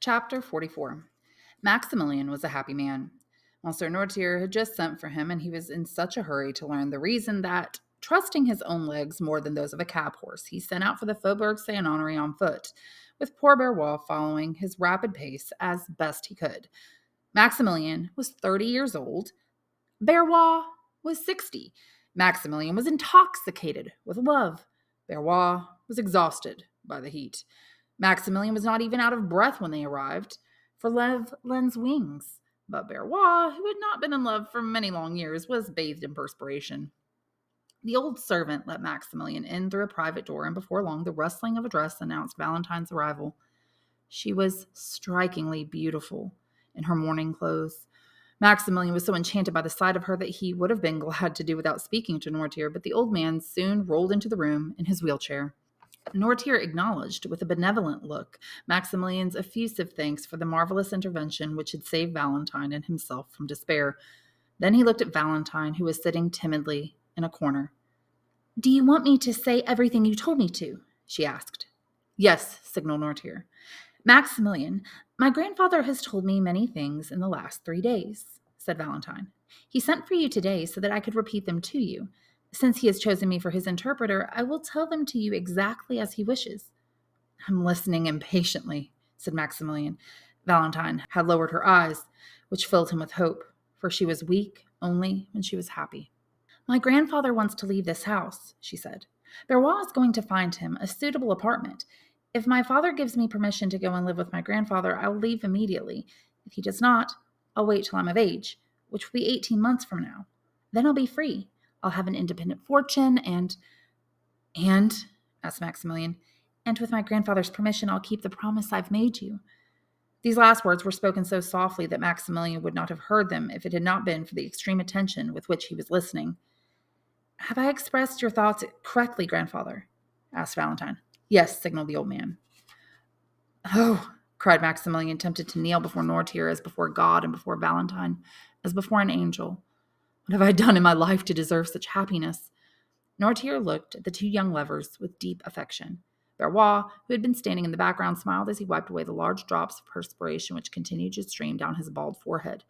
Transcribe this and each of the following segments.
Chapter 44. Maximilian was a happy man. Monsieur Noirtier had just sent for him, and he was in such a hurry to learn the reason that, trusting his own legs more than those of a cab horse, he set out for the Faubourg Saint Honoré on foot, with poor Berrois following his rapid pace as best he could. Maximilian was 30 years old. Berrois was 60. Maximilian was intoxicated with love. Berrois was exhausted by the heat. Maximilian was not even out of breath when they arrived, for love lends wings. But Berrois, who had not been in love for many long years, was bathed in perspiration. The old servant let Maximilian in through a private door, and before long the rustling of a dress announced Valentine's arrival. She was strikingly beautiful in her mourning clothes. Maximilian was so enchanted by the sight of her that he would have been glad to do without speaking to Noirtier, but the old man soon rolled into the room in his wheelchair. Noirtier acknowledged, with a benevolent look, Maximilian's effusive thanks for the marvelous intervention which had saved Valentine and himself from despair. Then he looked at Valentine, who was sitting timidly in a corner. "Do you want me to say everything you told me to?" she asked. "Yes," signaled Noirtier. "Maximilian, my grandfather has told me many things in the last 3 days," said Valentine. "He sent for you today so that I could repeat them to you. Since he has chosen me for his interpreter, I will tell them to you exactly as he wishes." "I'm listening impatiently," said Maximilian. Valentine had lowered her eyes, which filled him with hope, for she was weak only when she was happy. "My grandfather wants to leave this house," she said. "Berrois is going to find him a suitable apartment. If my father gives me permission to go and live with my grandfather, I will leave immediately. If he does not, I'll wait till I'm of age, which will be 18 months from now. Then I'll be free. I'll have an independent fortune and, asked Maximilian, and with my grandfather's permission, I'll keep the promise I've made you." These last words were spoken so softly that Maximilian would not have heard them if it had not been for the extreme attention with which he was listening. "Have I expressed your thoughts correctly, grandfather?" asked Valentine. "Yes," signaled the old man. "Oh," cried Maximilian, tempted to kneel before Noirtier as before God and before Valentine, as before an angel. "What have I done in my life to deserve such happiness?" Noirtier looked at the two young lovers with deep affection. Berrois, who had been standing in the background, smiled as he wiped away the large drops of perspiration which continued to stream down his bald forehead.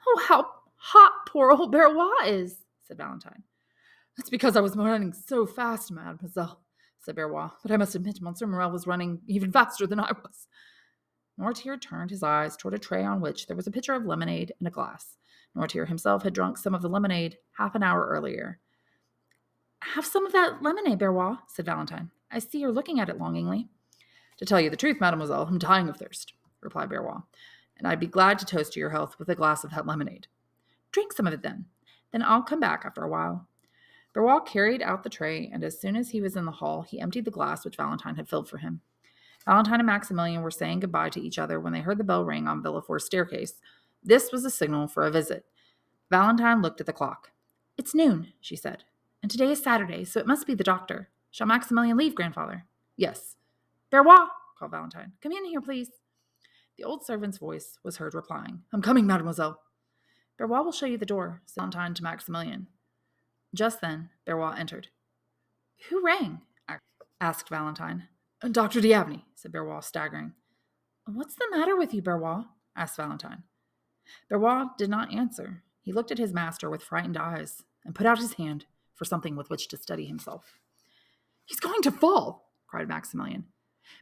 "Oh, how hot poor old Berrois is," said Valentine. "That's because I was running so fast, mademoiselle," said Berrois. "But I must admit, Monsieur Morel was running even faster than I was." Noirtier turned his eyes toward a tray on which there was a pitcher of lemonade and a glass. Noirtier himself had drunk some of the lemonade half an hour earlier. "Have some of that lemonade, Berrois," said Valentine. "I see you're looking at it longingly." "To tell you the truth, mademoiselle, I'm dying of thirst," replied Berrois, "and I'd be glad to toast to your health with a glass of that lemonade." "Drink some of it, then. Then I'll come back after a while." Berrois carried out the tray, and as soon as he was in the hall, he emptied the glass which Valentine had filled for him. Valentine and Maximilian were saying goodbye to each other when they heard the bell ring on Villefort's staircase. This was a signal for a visit. Valentine looked at the clock. "It's noon," she said, "and today is Saturday, so it must be the doctor. Shall Maximilian leave, grandfather?" "Yes." "Berrois," called Valentine, "come in here, please." The old servant's voice was heard replying, "I'm coming, mademoiselle." "Berrois will show you the door," said Valentine to Maximilian. Just then, Berrois entered. "Who rang?" asked Valentine. "Dr. D'Avenant," said Berrois, staggering. "What's the matter with you, Berrois?" asked Valentine. Berrois did not answer. He looked at his master with frightened eyes and put out his hand for something with which to steady himself. "He's going to fall!" cried Maximilian.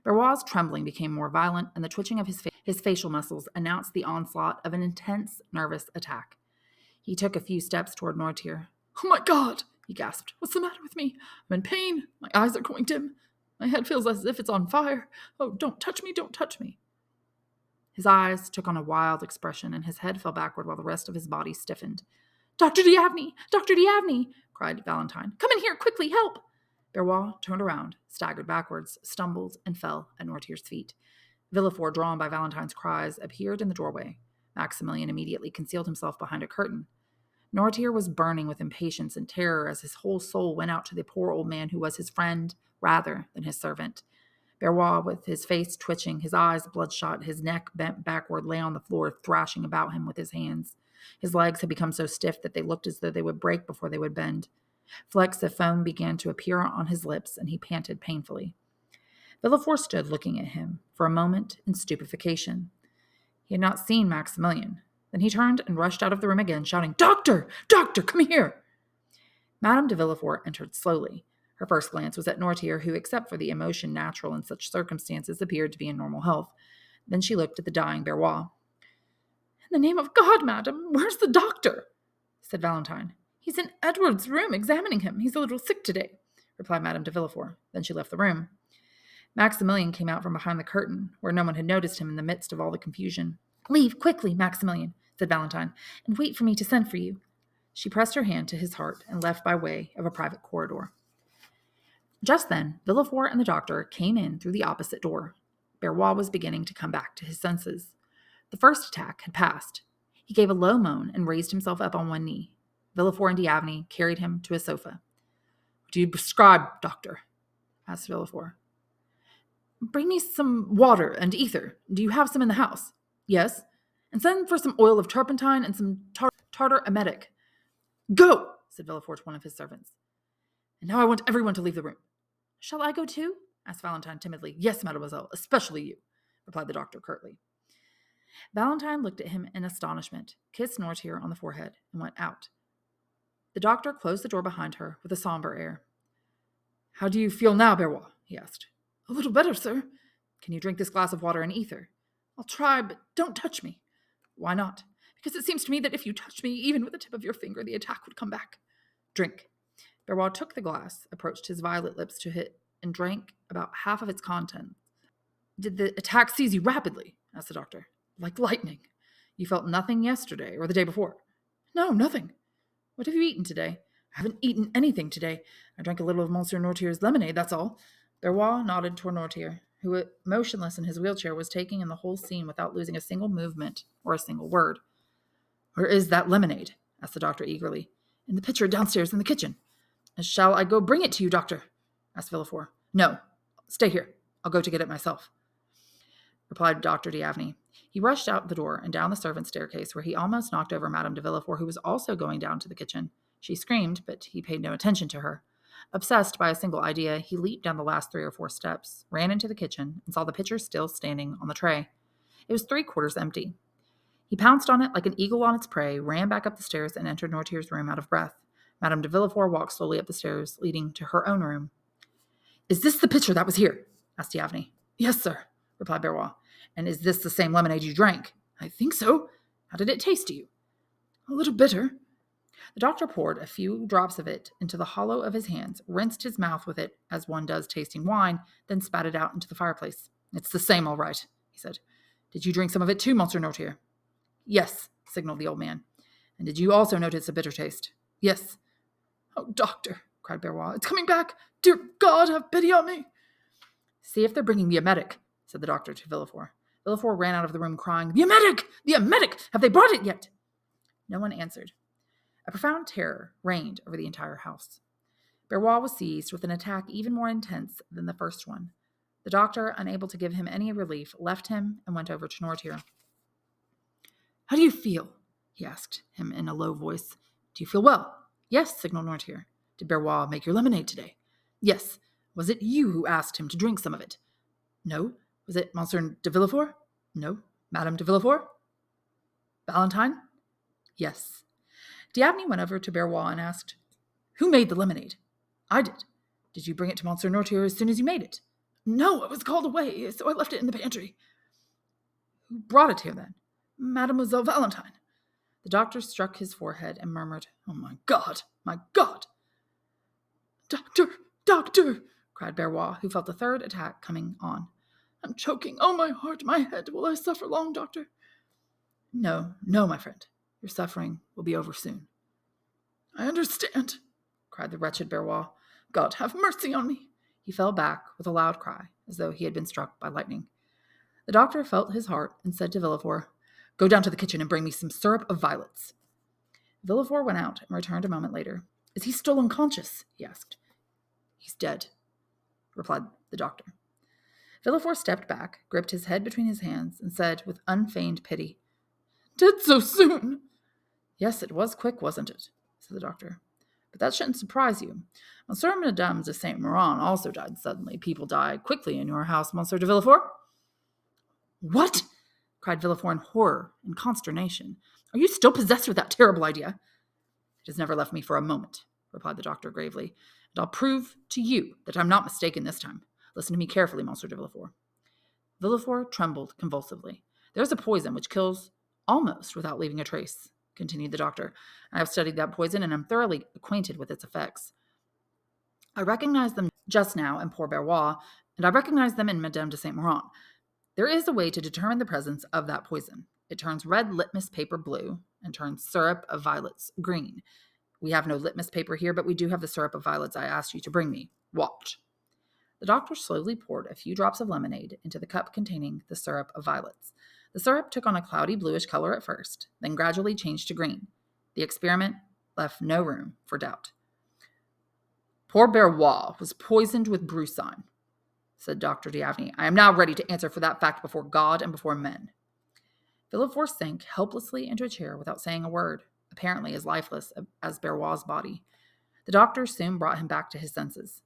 Berrois' trembling became more violent, and the twitching of his facial muscles announced the onslaught of an intense nervous attack. He took a few steps toward Noirtier. "Oh, my God!" he gasped. "What's the matter with me? I'm in pain. My eyes are going dim. My head feels as if it's on fire. Oh, don't touch me, don't touch me." His eyes took on a wild expression, and his head fell backward while the rest of his body stiffened. "Dr. D'Avenant! Dr. D'Avenant!" cried Valentine. "Come in here, quickly, help!" Berrois turned around, staggered backwards, stumbled, and fell at Noirtier's feet. Villefort, drawn by Valentine's cries, appeared in the doorway. Maximilian immediately concealed himself behind a curtain. Noirtier was burning with impatience and terror as his whole soul went out to the poor old man who was his friend rather than his servant. Berrois, with his face twitching, his eyes bloodshot, his neck bent backward, lay on the floor, thrashing about him with his hands. His legs had become so stiff that they looked as though they would break before they would bend. Flecks of foam began to appear on his lips, and he panted painfully. Villefort stood looking at him for a moment in stupefaction. He had not seen Maximilian. Then he turned and rushed out of the room again, shouting, "Doctor! Doctor, come here!" Madame de Villefort entered slowly. Her first glance was at Noirtier, who, except for the emotion natural in such circumstances, appeared to be in normal health. Then she looked at the dying Barrois. "In the name of God, madam, where's the doctor?" said Valentine. "He's in Edward's room examining him. He's a little sick today," replied Madame de Villefort. Then she left the room. Maximilian came out from behind the curtain, where no one had noticed him in the midst of all the confusion. "Leave quickly, Maximilian," said Valentine, "and wait for me to send for you." She pressed her hand to his heart and left by way of a private corridor. Just then, Villefort and the doctor came in through the opposite door. Barrois was beginning to come back to his senses. The first attack had passed. He gave a low moan and raised himself up on one knee. Villefort and D'Avenay carried him to a sofa. "What do you prescribe, doctor?" asked Villefort. "Bring me some water and ether. Do you have some in the house?" "Yes." "And send for some oil of turpentine and some tartar emetic." "Go," said Villefort to one of his servants. "And now I want everyone to leave the room." "Shall I go too?" asked Valentine timidly. "Yes, mademoiselle, especially you," replied the doctor curtly. Valentine looked at him in astonishment, kissed Noirtier on the forehead, and went out. The doctor closed the door behind her with a somber air. "How do you feel now, Barrois?" he asked. "A little better, sir." "Can you drink this glass of water and ether?" "I'll try, but don't touch me." "Why not?" "Because it seems to me that if you touched me, even with the tip of your finger, the attack would come back." "Drink." Barrois took the glass, approached his violet lips to it, and drank about half of its contents. "Did the attack seize you rapidly?" asked the doctor. "Like lightning." "You felt nothing yesterday or the day before?" "No, nothing." "What have you eaten today?" "I haven't eaten anything today. I drank a little of Monsieur Noirtier's lemonade, that's all." Barrois nodded toward Noirtier, who, motionless in his wheelchair, was taking in the whole scene without losing a single movement or a single word. "Where is that lemonade?" asked the doctor eagerly. "In the pitcher downstairs in the kitchen." "Shall I go bring it to you, doctor?" asked Villefort. "No, stay here. I'll go to get it myself," replied Dr. D'Avenay. He rushed out the door and down the servants' staircase, where he almost knocked over Madame de Villefort, who was also going down to the kitchen. She screamed, but he paid no attention to her. Obsessed by a single idea, he leaped down the last 3 or 4 steps, ran into the kitchen, and saw the pitcher still standing on the tray. It was 3/4 empty. He pounced on it like an eagle on its prey, ran back up the stairs, and entered Noirtier's room out of breath. Madame de Villefort walked slowly up the stairs, leading to her own room. "Is this the pitcher that was here?" asked D'Avenay. "Yes, sir," replied Barrois. "And is this the same lemonade you drank?" "I think so." "How did it taste to you?" "A little bitter." The doctor poured a few drops of it into the hollow of his hands, rinsed his mouth with it as one does tasting wine, then spat it out into the fireplace. "It's the same, all right," he said. "Did you drink some of it too, Monsieur Noirtier?" "Yes," signaled the old man. "And did you also notice a bitter taste?" "Yes." "Oh, doctor," cried Barrois, "it's coming back. Dear God, have pity on me." "See if they're bringing the emetic," said the doctor to Villefort. Villefort ran out of the room crying, "The emetic! The emetic! Have they brought it yet?" No one answered. A profound terror reigned over the entire house. Barrois was seized with an attack even more intense than the first one. The doctor, unable to give him any relief, left him and went over to Noirtier. "How do you feel?" he asked him in a low voice. "Do you feel well?" "Yes," signaled Noirtier. "Did Barrois make your lemonade today?" "Yes." "Was it you who asked him to drink some of it?" "No." "Was it Monsieur de Villefort?" "No." "Madame de Villefort?" "Valentine?" "Yes." D'Avenay went over to Barrois and asked, "Who made the lemonade?" "I did." "Did you bring it to Monsieur Noirtier as soon as you made it?" "No, I was called away, so I left it in the pantry." "Who brought it here, then?" "Mademoiselle Valentine." The doctor struck his forehead and murmured, "Oh, my God, my God!" "Doctor, doctor!" cried Barrois, who felt the third attack coming on. "I'm choking. Oh, my heart, my head. Will I suffer long, doctor?" "No, no, my friend. Your suffering will be over soon." "I understand," cried the wretched Barrois. "God have mercy on me." He fell back with a loud cry, as though he had been struck by lightning. The doctor felt his heart and said to Villefort, "Go down to the kitchen and bring me some syrup of violets." Villefort went out and returned a moment later. "Is he still unconscious?" he asked. "He's dead," replied the doctor. Villefort stepped back, gripped his head between his hands, and said with unfeigned pity, "Dead so soon?" "Yes, it was quick, wasn't it?" said the doctor. "But that shouldn't surprise you. Monsieur and Madame de Saint Méran also died suddenly. People die quickly in your house, Monsieur de Villefort." "What?" cried cried Villefort in horror and consternation. "Are you still possessed with that terrible idea?" "It has never left me for a moment," replied the doctor gravely, "and I'll prove to you that I'm not mistaken this time. Listen to me carefully, Monsieur de Villefort." Villefort trembled convulsively. "There is a poison which kills almost without leaving a trace," continued the doctor. "I have studied that poison, and am thoroughly acquainted with its effects. I recognized them just now in poor Barrois, and I recognize them in Madame de Saint Méran. There is a way to determine the presence of that poison. It turns red litmus paper blue and turns syrup of violets green. We have no litmus paper here, but we do have the syrup of violets I asked you to bring me. Watch." The doctor slowly poured a few drops of lemonade into the cup containing the syrup of violets. The syrup took on a cloudy bluish color at first, then gradually changed to green. The experiment left no room for doubt. "Poor Barrois was poisoned with brucine," said Dr. D'Avenant. "I am now ready to answer for that fact before God and before men." Villefort sank helplessly into a chair without saying a word, apparently as lifeless as Barrois' body. The doctor soon brought him back to his senses.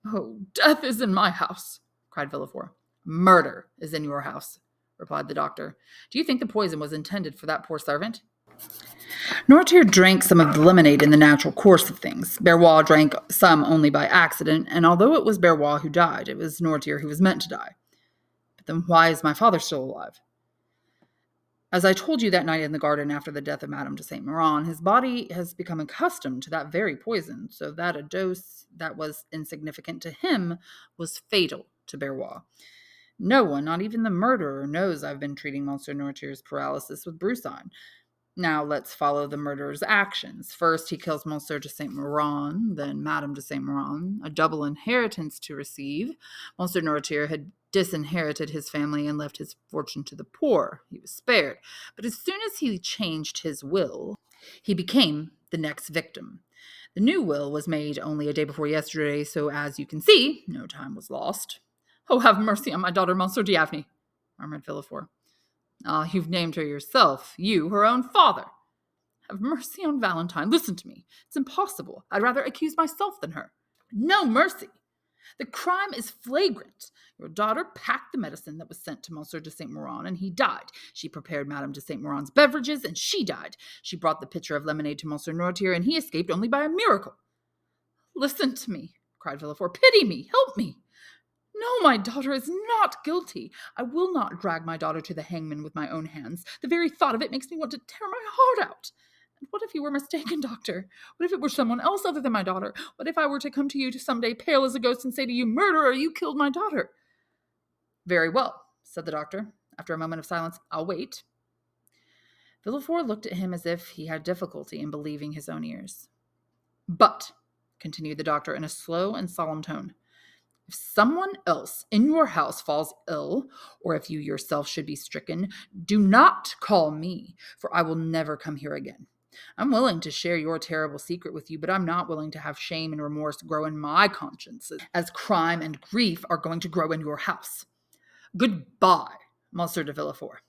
"Oh, death is in my house," cried Villefort. "Murder is in your house," replied the doctor. "Do you think the poison was intended for that poor servant?" Noirtier drank some of the lemonade in the natural course of things. Barrois drank some only by accident, and although it was Barrois who died, it was Noirtier who was meant to die. "But then why is my father still alive?" "As I told you that night in the garden after the death of Madame de Saint Méran, his body has become accustomed to that very poison, so that a dose that was insignificant to him was fatal to Barrois. No one, not even the murderer, knows I've been treating Monsieur Noirtier's paralysis with brucine. Now let's follow the murderer's actions. First, he kills Monsieur de Saint Méran, then Madame de Saint Méran, a double inheritance to receive. Monsieur Noirtier had disinherited his family and left his fortune to the poor. He was spared. But as soon as he changed his will, he became the next victim. The new will was made only a day before yesterday, so as you can see, no time was lost." "Oh, have mercy on my daughter, Monsieur D'Avenant," murmured Villefort. "Ah, you've named her yourself, you, her own father." "Have mercy on Valentine. Listen to me. It's impossible. I'd rather accuse myself than her." "No mercy. The crime is flagrant. Your daughter packed the medicine that was sent to Monsieur de Saint Méran, and he died. She prepared Madame de Saint Méran's beverages, and she died. She brought the pitcher of lemonade to Monsieur Noirtier, and he escaped only by a miracle." "Listen to me," cried Villefort. "Pity me. Help me. No, my daughter is not guilty. I will not drag my daughter to the hangman with my own hands. The very thought of it makes me want to tear my heart out. And what if you were mistaken, doctor? What if it were someone else other than my daughter? What if I were to come to you someday pale as a ghost and say to you, 'Murderer, you killed my daughter'?" "Very well," said the doctor, after a moment of silence. "I'll wait." Villefort looked at him as if he had difficulty in believing his own ears. "But," continued the doctor in a slow and solemn tone, "if someone else in your house falls ill, or if you yourself should be stricken, do not call me, for I will never come here again. I'm willing to share your terrible secret with you, but I'm not willing to have shame and remorse grow in my conscience, as crime and grief are going to grow in your house. Goodbye, Monsieur de Villefort."